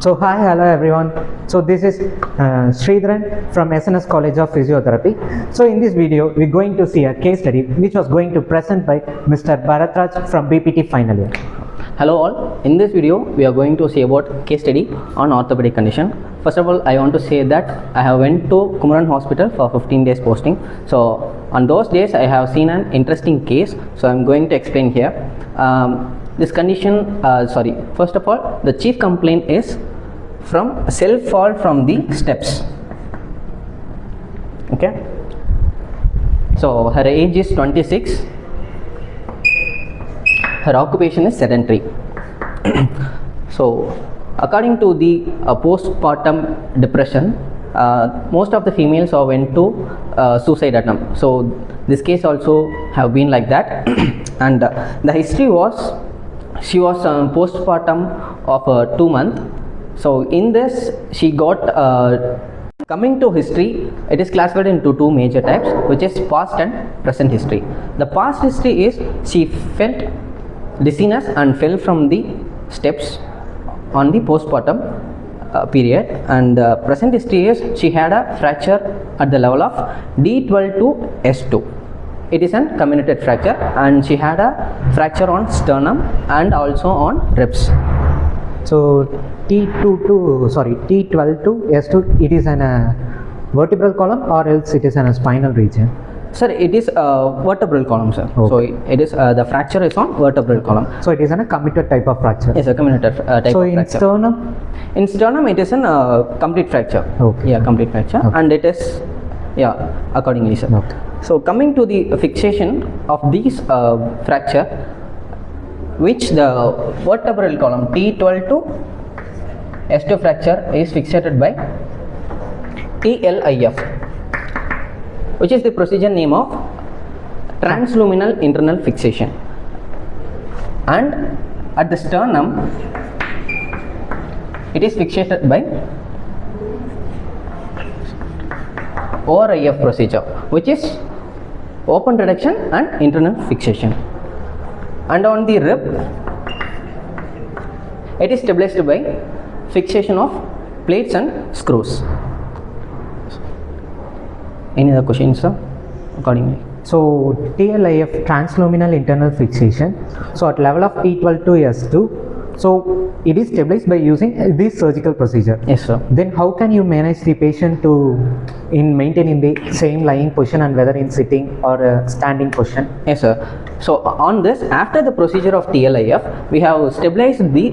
So hi, hello everyone. So this is Sridharan from SNS College of Physiotherapy. So in this video, we're going to see a case study which was going to present by Mr. Bharatraj from BPT final year. Hello all, in this video we are going to see about case study on orthopedic condition. First of all, I want to say that I have went to Kumaran hospital for 15 days posting. So on those days I have seen an interesting case, so I'm going to explain here. This condition, first of all, the chief complaint is from self fall from the steps. Okay, so her age is 26. Her occupation is sedentary. So according to the postpartum depression, most of the females are went to suicide attempt. So this case also have been like that. And the history was she was postpartum of 2 months. So in this she got coming to history, it is classified into two major types, which is past and present history. The past history is she felt dizziness and fell from the steps on the postpartum period, and present history is she had a fracture at the level of D12 to S2. It is an comminuted fracture, and she had a fracture on sternum and also on ribs. So T12 to S2, it is an vertebral column or else it is an spinal region? Sir, it is a vertebral column, sir. Okay. So it is the fracture is on vertebral column. So it is a comminuted type of fracture. Yes, a comminuted type of fracture. So in sternum? In sternum, it is a complete fracture. Okay. Yeah, complete fracture, okay. And it is accordingly, sir. Okay. So coming to the fixation of these fracture, which the vertebral column T12 to S2 fracture is fixated by TLIF, which is the procedure name of transluminal internal fixation. And at the sternum, it is fixated by ORIF procedure, which is open reduction and internal fixation. And on the rib, it is stabilized by fixation of plates and screws. Any other questions, sir? Accordingly. So TLIF, transluminal internal fixation. So at level of T12 to S2, so it is stabilized by using this surgical procedure. Yes, sir. Then how can you manage the patient to maintain in the same lying position and whether in sitting or standing position? Yes, sir. So on this, after the procedure of TLIF, we have stabilized the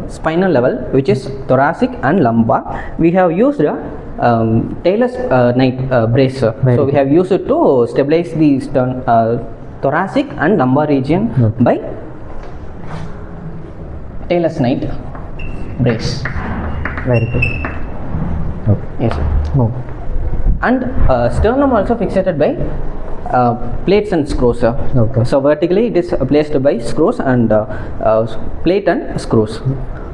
spinal level, which is thoracic and lumbar. We have used Taylor's knife brace, sir. So we have used it to stabilize the thoracic and lumbar region by Taylor's knife brace. Very good. Okay. Yes, sir. No. And sternum also fixated by plates and screws, sir. Okay. So vertically it is placed by screws and plate and screws.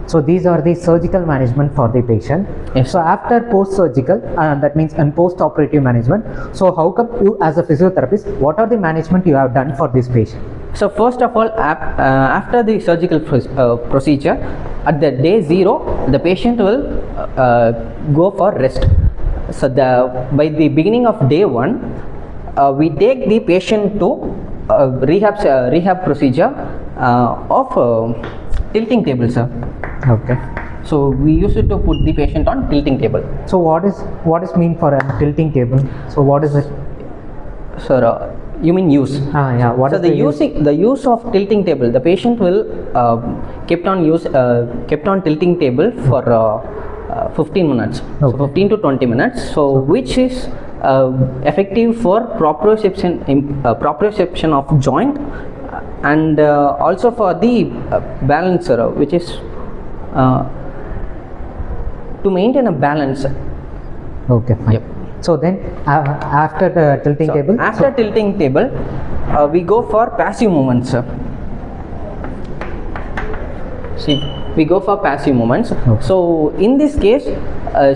So these are the surgical management for the patient. Yes. So after post-surgical, that means in post-operative management. So how come you as a physiotherapist, what are the management you have done for this patient? So first of all, after the surgical procedure, at the day 0, the patient will go for rest. So by the beginning of day 1, we take the patient to rehab procedure of tilting table, sir. Okay. So we used to put the patient on tilting table. So what is mean for a tilting table? So what is it? Sir, you mean use? Yeah. What so is the use of tilting table? The patient will kept on tilting table for 15 minutes. Okay. So 15 to 20 minutes. So which is effective for proprioception of joint, and also for the balancer, which is to maintain a balance. Okay, fine. Yep. So then after the tilting table? After tilting table, we go for passive movements, sir. See, we go for passive movements. Okay. So in this case,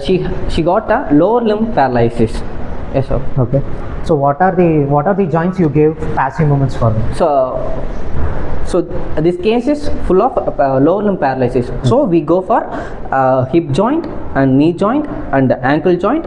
she got a lower limb paralysis. Yes, sir. Okay. So what are the joints you gave passive movements for? So this case is full of lower limb paralysis. So we go for hip joint and knee joint and ankle joint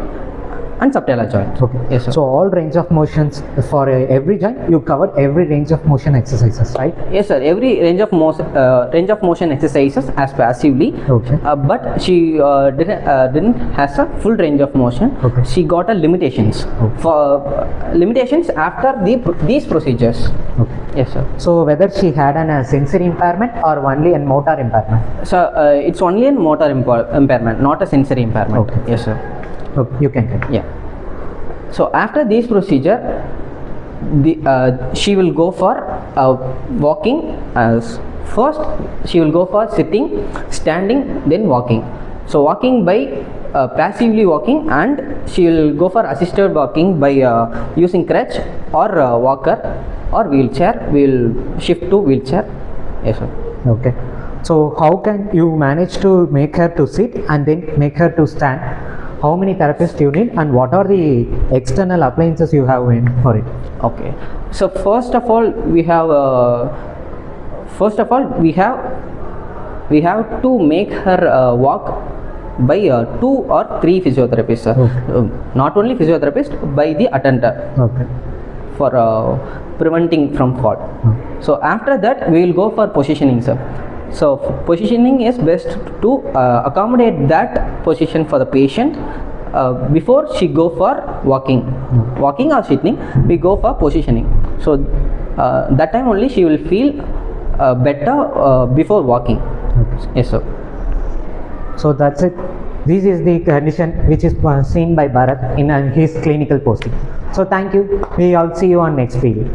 and subtalar joint. Okay. Yes, sir. So all range of motions for every joint, you covered every range of motion exercises, right? Yes, sir. Every range of motion exercises as passively. Okay. But she didn't has a full range of motion. Okay. She got a limitations for limitations after these procedures. Okay. Yes, sir. So whether she had a sensory impairment or only a motor impairment? So it's only a motor impairment, not a sensory impairment. Okay. Yes, sir. Okay, you can continue. Yeah. So after this procedure, she will go for walking. As first, she will go for sitting, standing, then walking. So walking by passively walking, and she will go for assisted walking by using crutch or walker or wheelchair. We will shift to wheelchair. Yes, sir. Okay. So how can you manage to make her to sit and then make her to stand? How many therapists you need, and what are the external appliances you have in for it? Okay. So first of all, we have to make her walk by 2 or 3 physiotherapists, sir. Okay. Not only physiotherapist, by the attender. Okay. For preventing from fall. So after that, we will go for positioning, sir. So positioning is best to accommodate that position for the patient before she go for walking or sitting. We go for positioning. So that time only she will feel better before walking. Yes, sir. So that's it. This is the condition which is seen by Bharat in his clinical posting. So thank you. We all see you on next video.